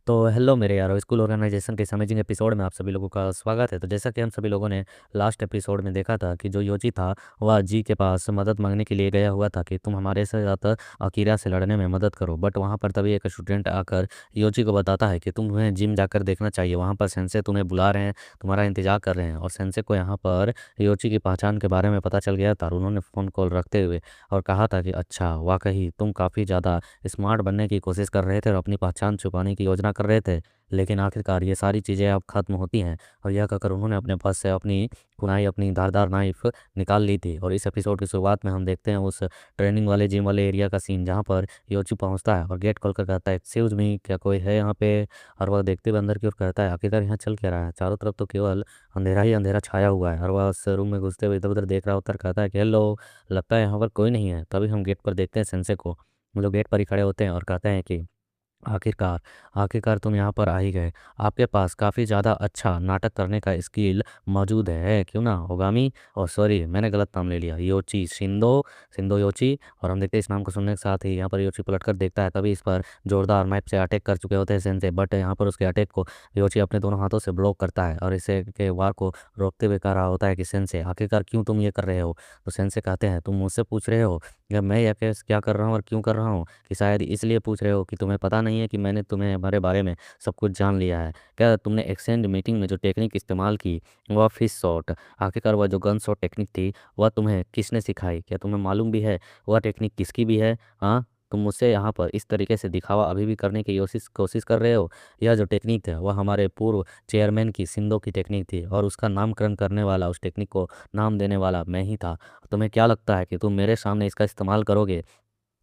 तो हेलो मेरे यारो, स्कूल ऑर्गेनाइजेशन के इस अमेजिंग एपिसोड में आप सभी लोगों का स्वागत है। तो जैसा कि हम सभी लोगों ने लास्ट एपिसोड में देखा था कि जो योची था वह जी के पास मदद मांगने के लिए गया हुआ था कि तुम हमारे साथ अकीरा से लड़ने में मदद करो। बट वहाँ पर तभी एक स्टूडेंट आकर योची को बताता है कि तुम्हें जिम जाकर देखना चाहिए, वहाँ पर सेंसे तुम्हें बुला रहे हैं, तुम्हारा इंतजार कर रहे हैं। और सेंसे को यहाँ पर योची की पहचान के बारे में पता चल गया था और उन्होंने फ़ोन कॉल रखते हुए और कहा था कि अच्छा वाकई तुम काफ़ी ज़्यादा स्मार्ट बनने की कोशिश कर रहे थे और अपनी पहचान छुपाने की योजना कर रहे थे, लेकिन आखिरकार ये सारी चीज़ें अब ख़त्म होती हैं। और यह कहकर उन्होंने अपने पास से अपनी कुनाई, अपनी धारदार नाइफ निकाल ली थी। और इस एपिसोड की शुरुआत में हम देखते हैं उस ट्रेनिंग वाले जिम वाले एरिया का सीन, जहाँ पर योची पहुँचता है और गेट खोल कर कहता है एक्सक्यूज मी, क्या कोई है यहाँ पे। और वह देखते हुए अंदर की ओर कहता है आखिरकार यहाँ चल क्या रहा है, चारों तरफ तो केवल अंधेरा ही अंधेरा छाया हुआ है। और वह उस रूम में घुसते हुए इधर उधर देख रहा होता है, कहता है कि हेलो, लगता है यहाँ पर कोई नहीं है। तभी हम गेट पर देखते हैं सेंसे को, वो लोग गेट पर ही खड़े होते हैं और कहते हैं कि आखिरकार आखिरकार तुम यहाँ पर आ ही गए। आपके पास काफ़ी ज़्यादा अच्छा नाटक करने का स्किल मौजूद है, क्यों ना होगामी। और सॉरी, मैंने गलत नाम ले लिया, योची शिंदो, शिंदो योची। और हम देखते हैं इस नाम को सुनने के साथ ही यहाँ पर योची पलट कर देखता है, तभी इस पर जोरदार नाइफ से अटैक कर चुके होते हैं सेंसे। बट यहाँ पर उसके अटैक को योची अपने दोनों हाथों से ब्लॉक करता है और इसे के वार को रोकते हुए कह रहा होता है कि सेंसे आखिरकार क्यों तुम ये कर रहे हो। तो सेंसे कहते हैं तुम मुझसे पूछ रहे हो या मैं यह क्या कर रहा हूँ और क्यों कर रहा हूँ, कि शायद इसलिए पूछ रहे हो कि तुम्हें पता नहीं है कि मैंने तुम्हें हमारे बारे में सब कुछ जान लिया है। क्या तुमने एक्सचेंज मीटिंग में जो टेक्निक इस्तेमाल की, वह फिश शॉट, आखिरकार वह जो गन शॉट टेक्निक थी वह तुम्हें किसने सिखाई, क्या तुम्हें मालूम भी है वह टेक्निक किसकी भी है। हाँ, तुम मुझसे यहाँ पर इस तरीके से दिखावा अभी भी करने की कोशिश कर रहे हो। यह जो टेक्निक है वह हमारे पूर्व चेयरमैन की सिंधो की टेक्निक थी और उसका नामकरण करने वाला, उस टेक्निक को नाम देने वाला मैं ही था। तुम्हें क्या लगता है कि तुम मेरे सामने इसका इस्तेमाल करोगे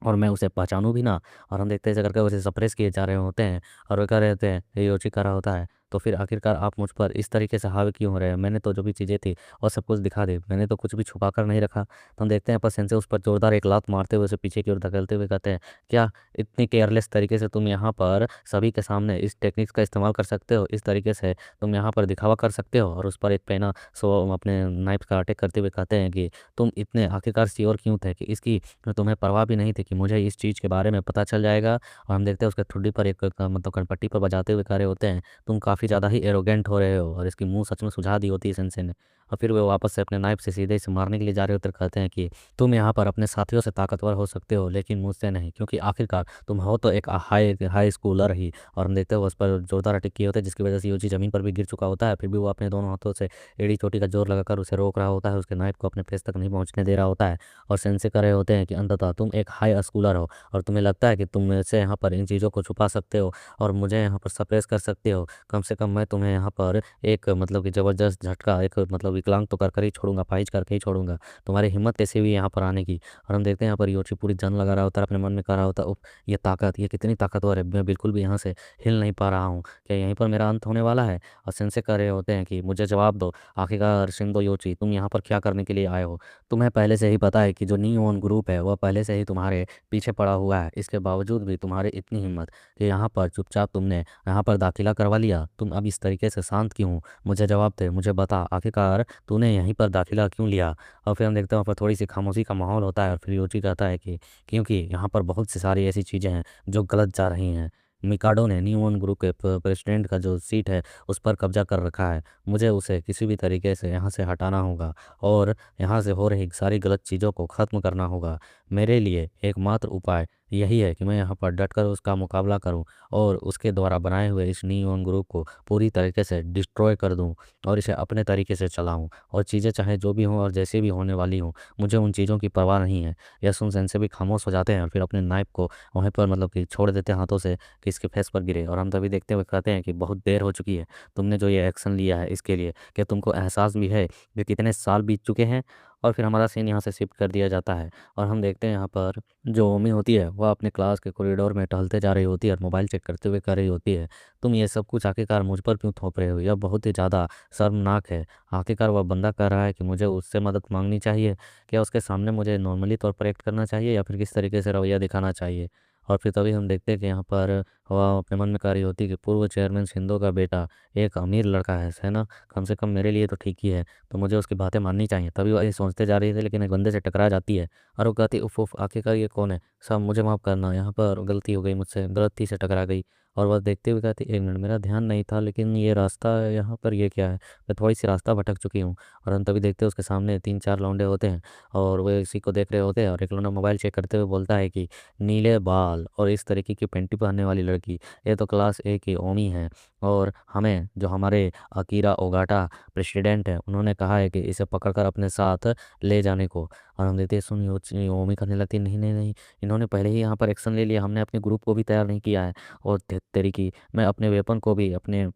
और मैं उसे पहचानूँ भी ना। और हम देखते हैं ऐसे करके उसे सप्रेस किए जा रहे होते हैं और वो कह रहे होते हैं, ये योची कह रहा होता है तो फिर आखिरकार आप मुझ पर इस तरीके से हावी क्यों हो रहे हैं, मैंने तो जो भी चीज़ें थी और सब कुछ दिखा दी, मैंने तो कुछ भी छुपा कर नहीं रखा। तो हम देखते हैं पर सेंसे उस पर जोरदार एक लात मारते हुए उसे पीछे की ओर धकेलते हुए कहते हैं क्या इतनी केयरलेस तरीके से तुम यहाँ पर सभी के सामने इस टेक्निक्स का इस्तेमाल कर सकते हो, इस तरीके से तुम यहाँ पर दिखावा कर सकते हो। और उस पर एक पैना सो अपने नाइफ का अटैक करते हुए कहते हैं कि तुम इतने आखिरकार श्योर क्यों थे कि इसकी तुम्हें परवाह भी नहीं थी कि मुझे इस चीज़ के बारे में पता चल जाएगा। और हम देखते हैं उसके ठुड्डी पर एक मतलब कनपट्टी पर बजाते हुए कह रहे होते हैं तुम काफ़ी ज़्यादा ही एरोगेंट हो रहे हो। और इसकी मुंह सच में सुझा दी होती है सेंसे ने। और फिर वो वापस से अपने नाइफ से सीधे इसे मारने के लिए जा रहे होते हैं, कहते हैं कि तुम यहाँ पर अपने साथियों से ताकतवर हो सकते हो लेकिन मुझसे नहीं, क्योंकि आखिरकार तुम हो तो एक हाई हाई स्कूलर ही। और हम देखते हो उस पर जोरदार अटैक किए होते हैं जिसकी वजह से यूजी ज़मीन पर भी गिर चुका होता है, फिर भी वो अपने दोनों हाथों से एड़ी चोटी का जोर लगाकर उसे रोक रहा होता है, उसके नाइफ को अपने फेस तक नहीं पहुँचने दे रहा होता है। और सेंसे कर रहे होते हैं कि अंततः तुम एक हाई स्कूलर हो और तुम्हें लगता है कि तुम मेरे से यहाँ पर इन चीज़ों को छुपा सकते हो और मुझे यहाँ पर सप्रेस कर सकते हो। कम से कम मैं तुम्हें यहाँ पर एक मतलब कि ज़बरदस्त झटका, एक मतलब विकलांग तो कर कर ही छोड़ूंगा, फाइज करके ही छोड़ूंगा, तुम्हारी हिम्मत कैसे हुई यहाँ पर आने की। और हम देखते हैं यहाँ पर योची पूरी जान लगा रहा होता है, अपने मन में कह रहा होता है उफ, ये ताकत, ये कितनी ताकतवर है, मैं बिल्कुल भी यहाँ से हिल नहीं पा रहा हूँ, क्या यहीं पर मेरा अंत होने वाला है। और सेंसे कह रहे होते हैं कि मुझे जवाब दो, आखिरकार शिंदो योची तुम यहाँ पर क्या करने के लिए आए हो। तुम्हें पहले से ही पता है कि जो नियोन ग्रुप है वह पहले से ही तुम्हारे पीछे पड़ा हुआ है, इसके बावजूद भी तुम्हारी इतनी हिम्मत कि यहाँ पर चुपचाप तुमने यहाँ पर दाखिला करवा लिया। तुम अब इस तरीके से शांत क्यों हो, मुझे जवाब दे, मुझे बता आखिरकार तूने यहीं पर दाखिला क्यों लिया। और फिर हम देखते हैं वहाँ पर थोड़ी सी खामोशी का माहौल होता है और फिर योची कहता है कि क्योंकि यहाँ पर बहुत सी सारी ऐसी चीज़ें हैं जो गलत जा रही हैं। मिकाडो ने नियोन ग्रुप के प्रेसिडेंट का जो सीट है उस पर कब्जा कर रखा है, मुझे उसे किसी भी तरीके से यहाँ से हटाना होगा और यहाँ से हो रही सारी गलत चीज़ों को ख़त्म करना होगा। मेरे लिए एकमात्र उपाय यही है कि मैं यहाँ पर डटकर उसका मुकाबला करूँ और उसके द्वारा बनाए हुए इस नियोन ग्रुप को पूरी तरीके से डिस्ट्रॉय कर दूँ और इसे अपने तरीके से चलाऊँ। और चीज़ें चाहे जो भी हों और जैसे भी होने वाली हों, मुझे उन चीज़ों की परवाह नहीं है। यह सुन सेंसे भी खामोश हो जाते हैं और फिर अपने नाइफ को वहीं पर मतलब कि छोड़ देते हैं हाथों से कि इसके फेस पर गिरे। और हम तभी देखते हुए कहते हैं कि बहुत देर हो चुकी है, तुमने जो ये एक्शन लिया है इसके लिए क्या तुमको एहसास भी है कि कितने साल बीत चुके हैं। और फिर हमारा सीन यहाँ से शिफ्ट कर दिया जाता है और हम देखते हैं यहाँ पर जो ओमी होती है वह अपने क्लास के कॉरिडोर में टहलते जा रही होती है और मोबाइल चेक करते हुए कह रही होती है तुम ये सब कुछ आखिरकार मुझ पर क्यों थोप रहे हो, यह बहुत ही ज़्यादा शर्मनाक है। आखिरकार वह बंदा कह रहा है कि मुझे उससे मदद मांगनी चाहिए, क्या उसके सामने मुझे नॉर्मली तौर पर एक्ट करना चाहिए या फिर किस तरीके से रवैया दिखाना चाहिए। और फिर तभी हम देखते हैं कि यहाँ पर वह अपने मन में कह रही होती है कि पूर्व चेयरमैन सिंधो का बेटा एक अमीर लड़का है ना, कम से कम मेरे लिए तो ठीक ही है, तो मुझे उसकी बातें माननी चाहिए। तभी वो ये सोचते जा रही थी लेकिन एक बंदे से टकरा जाती है और वो कहती उफ उफ, आखिरकार ये कौन है, सब मुझे माफ़ करना, यहाँ पर गलती हो गई मुझसे, गलती से टकरा गई। और वह देखते हुए कहती, एक मिनट, मेरा ध्यान नहीं था, लेकिन ये रास्ता यहाँ पर ये क्या है, मैं थोड़ी सी रास्ता भटक चुकी हूँ। और हम तभी देखते हैं उसके सामने 3-4 लौंडे होते हैं और वे इसी को देख रहे होते हैं, और एक लौंडा मोबाइल चेक करते हुए बोलता है कि नीले बाल और इस तरीके की पेंटी पहनने वाली लड़की, ये तो क्लास ए की ओमी है। और हमें जो हमारे अकीरा ओगाटा प्रेसिडेंट है, उन्होंने कहा है कि इसे पकड़कर अपने साथ ले जाने को। और हम देखते हैं सुन ओमी करने लगती है, नहीं नहीं नहीं, इन्होंने पहले ही यहाँ पर एक्शन ले लिया, हमने अपने ग्रुप को भी तैयार नहीं किया है। और तेरी की मैं अपने वेपन को भी, अपने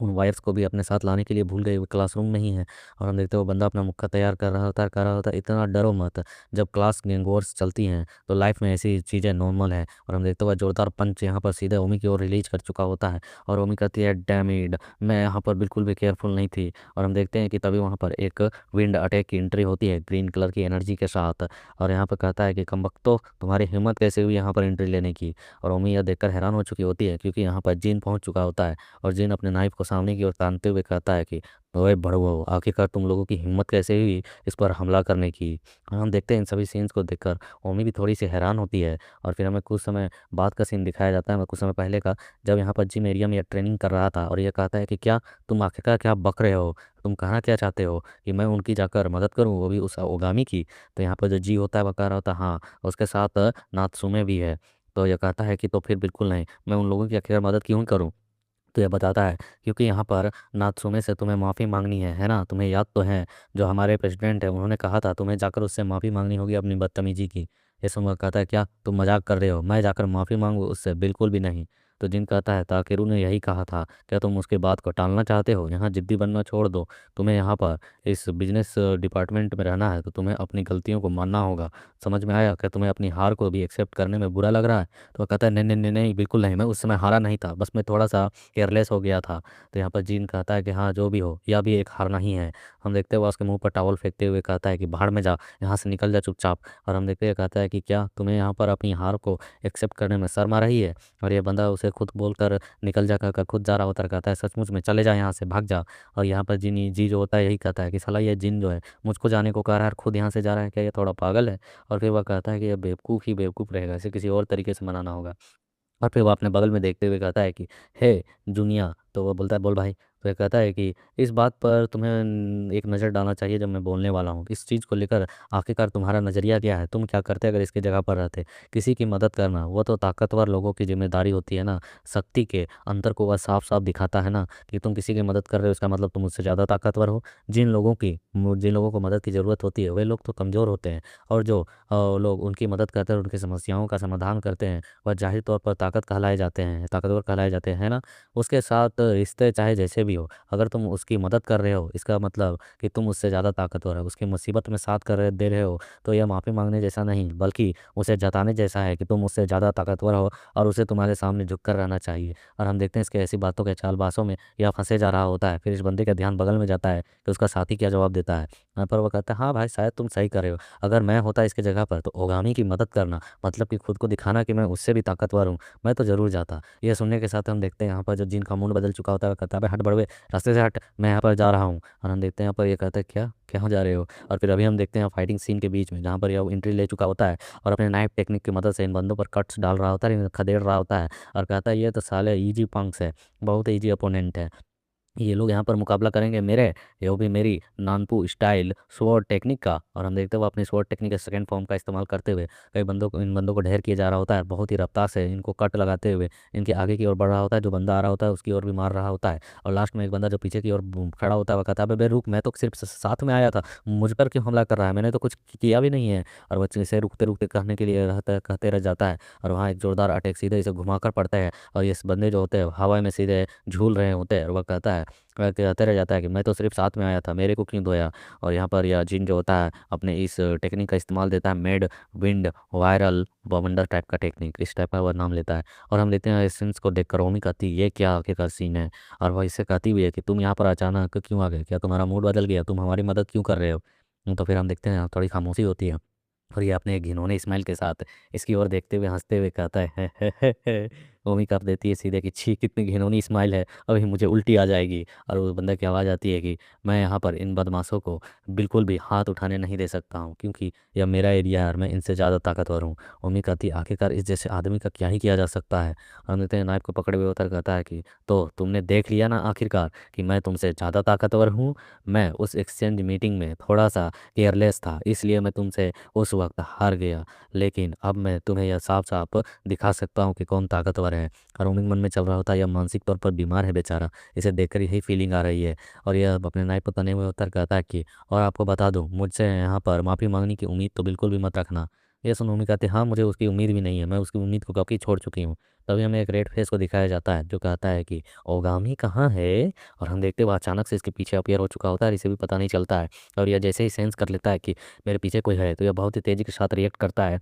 उन वायर्स को भी अपने साथ लाने के लिए भूल गए, वो क्लासरूम में ही है। और हम देखते हैं वो बंदा अपना मुक्का तैयार कर रहा होता है। इतना डरो मत, जब क्लास गैंगवॉर्स चलती हैं तो लाइफ में ऐसी चीज़ें नॉर्मल है। और हम देखते हुए जोरदार पंच यहाँ पर सीधे ओमी की ओर रिलीज कर चुका होता है। और ओमी कहती है, डैम इट, मैं यहाँ पर बिल्कुल भी केयरफुल नहीं थी। और हम देखते हैं कि तभी वहाँ पर एक विंड अटैक की एंट्री होती है ग्रीन कलर की एनर्जी के साथ। और यहाँ पर कहता है कि कमबख्तो, तुम्हारी हिम्मत कैसे हुई यहाँ पर एंट्री लेने की। और ओमी यह देखकर हैरान हो चुकी होती है, क्योंकि यहाँ पर जिन पहुँच चुका होता है। और जिन अपने नाइफ को सामने की ओर तानते हुए कहता है कि ओए बड़ुओ, आखिरकार तुम लोगों की हिम्मत कैसे हुई इस पर हमला करने की। और हम देखते हैं इन सभी सीन्स को देखकर ओमी भी थोड़ी सी हैरान होती है। और फिर हमें कुछ समय बाद का सीन दिखाया जाता है, कुछ समय पहले का, जब यहाँ पर जिम एरिया में यह ट्रेनिंग कर रहा था। और यह कहता है कि क्या तुम आखिरकार क्या बक रहे हो, तुम कहना क्या चाहते हो कि मैं उनकी जाकर मदद करूं, वो भी उस ओगामी की। तो यहाँ पर जो जी होता है वह कह रहा होता है, हाँ, उसके साथ नात्सुमे भी है। तो यह कहता है कि तो फिर बिल्कुल नहीं, मैं उन लोगों की आखिर मदद क्यों करूं। तो यह बताता है, क्योंकि यहाँ पर नात्सुमे से तुम्हें माफ़ी मांगनी है ना, तुम्हें याद तो है जो हमारे प्रेसिडेंट है उन्होंने कहा था तुम्हें जाकर उससे माफ़ी मांगनी होगी अपनी बदतमीजी की। ये सुनकर कहता है, क्या तुम मजाक कर रहे हो, मैं जाकर माफ़ी मांगू उससे, बिल्कुल भी नहीं। तो जिन कहता है, ताकेरू ने यही कहा था, क्या तुम उसके बात को टालना चाहते हो, यहाँ जिद्दी बनना छोड़ दो। तुम्हें यहाँ पर इस बिजनेस डिपार्टमेंट में रहना है तो तुम्हें अपनी गलतियों को मानना होगा, समझ में आया, क्या तुम्हें अपनी हार को भी एक्सेप्ट करने में बुरा लग रहा है। तो वह कहता है, नहीं नहीं नहीं नहीं, बिल्कुल नहीं, मैं उस समय हारा नहीं था, बस मैं थोड़ा सा केयरलेस हो गया था। तो यहाँ पर जीन कहता है कि हाँ, जो भी हो, यह भी एक हार नहीं है। हम देखते हुए उसके मुंह पर टॉवल फेंकते हुए कहता है कि बाहर में जा, यहाँ से निकल जा चुपचाप। और हम देखते हुए कहता है कि क्या तुम्हें यहाँ पर अपनी हार को एक्सेप्ट करने में शर्म आ रही है। और ये बंदा उसे खुद बोलकर निकल जा कर खुद जा रहा होता है, कहता है सचमुच में, चले जा यहाँ से, भाग जा। और यहाँ पर जिन जी जो होता है यही कहता है कि साला ये जिन जो है मुझको जाने को कह रहा है और खुद यहाँ से जा रहा है, क्या ये थोड़ा पागल है। और फिर वह कहता है कि ये बेवकूफ़ ही बेवकूफ़ रहेगा, इसे किसी और तरीके से मनाना होगा। और फिर वो अपने बगल में देखते हुए कहता है कि हे जूनिया, तो वो बोलता है, बोल भाई। तो ये कहता है कि इस बात पर तुम्हें एक नज़र डालना चाहिए जब मैं बोलने वाला हूँ, इस चीज़ को लेकर आखिरकार तुम्हारा नज़रिया क्या है, तुम क्या करते अगर इसकी जगह पर रहते। किसी की मदद करना वो तो ताकतवर लोगों की जिम्मेदारी होती है ना, शक्ति के अंतर को वह साफ साफ दिखाता है ना, कि तुम किसी की मदद कर रहे हो इसका मतलब तुम उससे ज़्यादा ताकतवर हो। जिन लोगों को मदद की ज़रूरत होती है वे लोग तो कमज़ोर होते हैं, और जो लोग उनकी मदद करते हैं, उनकी समस्याओं का समाधान करते हैं, वह ज़ाहिर तौर पर ताकतवर कहलाए जाते हैं, है ना। उसके साथ रिश्ते चाहे जैसे भी हो, अगर तुम उसकी मदद कर रहे हो इसका मतलब कि तुम उससे ज़्यादा ताकतवर है, उसकी मुसीबत में साथ दे रहे हो, तो यह माफ़ी मांगने जैसा नहीं बल्कि उसे जताने जैसा है कि तुम उससे ज़्यादा ताकतवर हो, और उसे तुम्हारे सामने झुक कर रहना चाहिए। और हम देखते हैं इसके ऐसी बातों के चालबाजों में यह फंसे जा रहा होता है। फिर इस बंदे का ध्यान बगल में जाता है कि उसका साथी क्या जवाब देता है। यहाँ पर वो कहता है, हाँ भाई, शायद तुम सही कर रहे हो, अगर मैं होता इसकी जगह पर तो ओगामी की मदद करना मतलब कि खुद को दिखाना कि मैं उससे भी ताकतवर हूँ, मैं तो ज़रूर जाता। ये सुनने के साथ हम देखते हैं यहाँ पर जो जिन का मूड बदल चुका होता है, वह कहता है, "बे हट बड़वे, रास्ते से हट, मैं यहाँ पर जा रहा हूँ।" और हम देखते हैं यहाँ पर ये कहता है, क्या क्या जा रहे हो। और फिर अभी हम देखते हैं फाइटिंग सीन के बीच में जहाँ पर यह एंट्री ले चुका होता है और अपने नाइफ टेक्निक की मदद से इन बंदों पर कट्स डाल रहा होता है, इन्हें खदेड़ रहा होता है। और कहता है, ये तो साले ईजी पंक्स है, बहुत ईजी अपोनेंट है, ये लोग यहाँ पर मुकाबला करेंगे मेरे, ये वो भी मेरी नानपू स्टाइल स्वॉर्ड टेक्निक का। और हम देखते हुए अपनी स्वॉर्ड टेक्निक के सेकंड फॉर्म का इस्तेमाल करते हुए इन बंदों को ढेर किया जा रहा होता है, बहुत ही रफ्तार से इनको कट लगाते हुए इनके आगे की ओर बढ़ रहा होता है, जो बंदा आ रहा होता है उसकी ओर भी मार रहा होता है। और लास्ट में एक बंदा जो पीछे की ओर खड़ा होता है वह कहता है, "अबे बे रुक, मैं तो सिर्फ साथ में आया था, मुझ पर क्यों हमला कर रहा है, मैंने तो कुछ किया भी नहीं है।" और बच्चे इसे रुकते रुकते कहने के लिए रहता कहते रह जाता है। और वहाँ एक जोरदार अटैक सीधे इसे घुमाकर पड़ता है, और ये बंदे जो होते हैं हवा में सीधे झूल रहे होते हैं। और वह कहता है, कहते रह जाता है कि मैं तो सिर्फ साथ में आया था, मेरे को क्यों धोया। और यहाँ पर यह जिन जो होता है अपने इस टेक्निक का इस्तेमाल देता है, मेड विंड वायरल बवंडर टाइप का टेक्निक, इस टाइप का वह नाम लेता है। और हम लेते हैं इस सीन्स को देखकर रोमी कहती ये क्या आखिरकार सीन है। और वह इससे कहती हुई है कि तुम यहाँ पर अचानक क्यों आ गए, क्या तुम्हारा मूड बदल गया, तुम हमारी मदद क्यों कर रहे हो। तो फिर हम देखते हैं थोड़ी खामोशी होती है, और ये अपने एक घिनौने स्माइल के साथ इसकी ओर देखते हुए हंसते हुए कहता है, "है, ओमी कर देती है सीधे कि छी कितनी घिनौनी स्माइल है, अभी मुझे उल्टी आ जाएगी। और उस बंदे की आवाज़ आती है कि मैं यहाँ पर इन बदमाशों को बिल्कुल भी हाथ उठाने नहीं दे सकता हूँ, क्योंकि यह मेरा एरिया है और मैं इनसे ज़्यादा ताकतवर हूँ। ओमी कहती है आखिरकार इस जैसे आदमी का क्या ही किया जा सकता है। और नित्य नायक को पकड़े हुए उतर कहता है कि तो तुमने देख लिया ना आखिरकार कि मैं तुमसे ज़्यादा ताकतवर हूँ। मैं उस एक्सचेंज मीटिंग में थोड़ा सा केयरलेस था, इसलिए मैं तुमसे उस वक्त हार गया, लेकिन अब मैं तुम्हें यह साफ साफ दिखा सकता हूँ कि कौन ताकतवर है। और उमिंग मन में चल रहा होता है यह मानसिक तौर पर बीमार है बेचारा, इसे देखकर यही फीलिंग आ रही है। और यह अपने नाई पर तने हुए उतर कहता है कि और आपको बता दूं, मुझसे यहाँ पर माफ़ी मांगने की उम्मीद तो बिल्कुल भी मत रखना। ये सुन उमी कहते हाँ मुझे उसकी उम्मीद भी नहीं है, मैं उसकी उम्मीद को कब की छोड़ चुकी हूँ। तभी हमें एक रेड फेस को दिखाया जाता है जो कहता है कि ओगामी कहाँ है। और हम देखते हुए अचानक से इसके पीछे अपीयर हो चुका होता है और इसे भी पता नहीं चलता है। और यह जैसे ही सेंस कर लेता है कि मेरे पीछे कोई है, तो यह बहुत ही तेज़ी के साथ रिएक्ट करता है।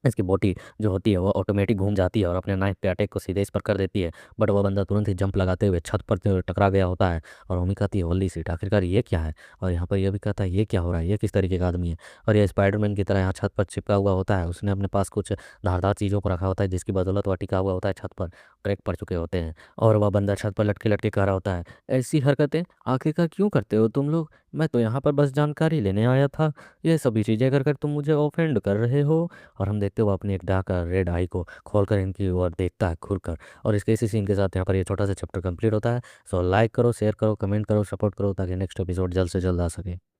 इसकी बॉडी जो होती है वो ऑटोमेटिक घूम जाती है और अपने नाइफ पे अटैक को सीधे इस पर कर देती है। बट वह बंदा तुरंत ही जंप लगाते हुए छत पर टकरा गया होता है। और मम्मी कहती है होली सीट, आखिरकार ये क्या है। और यहाँ पर यह भी कहता है ये क्या हो रहा है, ये किस तरीके का आदमी है। और यह स्पाइडरमैन की तरह यहाँ छत पर चिपका हुआ होता है। उसने अपने पास कुछ धारदार चीज़ों को रखा होता है जिसकी बदौलत वह टिका हुआ होता है छत पर, क्रैक पड़ चुके होते हैं। और वह बंदा छत पर लटके लटके कह रहा होता है ऐसी हरकतें आखिरकार क्यों करते हो तुम लोग, मैं तो यहाँ पर बस जानकारी लेने आया था, ये सभी चीज़ें कर कर तुम मुझे ऑफेंड कर रहे हो। और हम देखते हुए अपनी एक डार्क रेड आई को खोलकर इनकी ओर देखता है घूर कर। और इसके इसी सीन के साथ यहाँ पर ये छोटा सा चैप्टर कंप्लीट होता है। सो लाइक करो, शेयर करो, कमेंट करो, सपोर्ट करो ताकि नेक्स्ट एपिसोड जल्द से जल्द आ सके।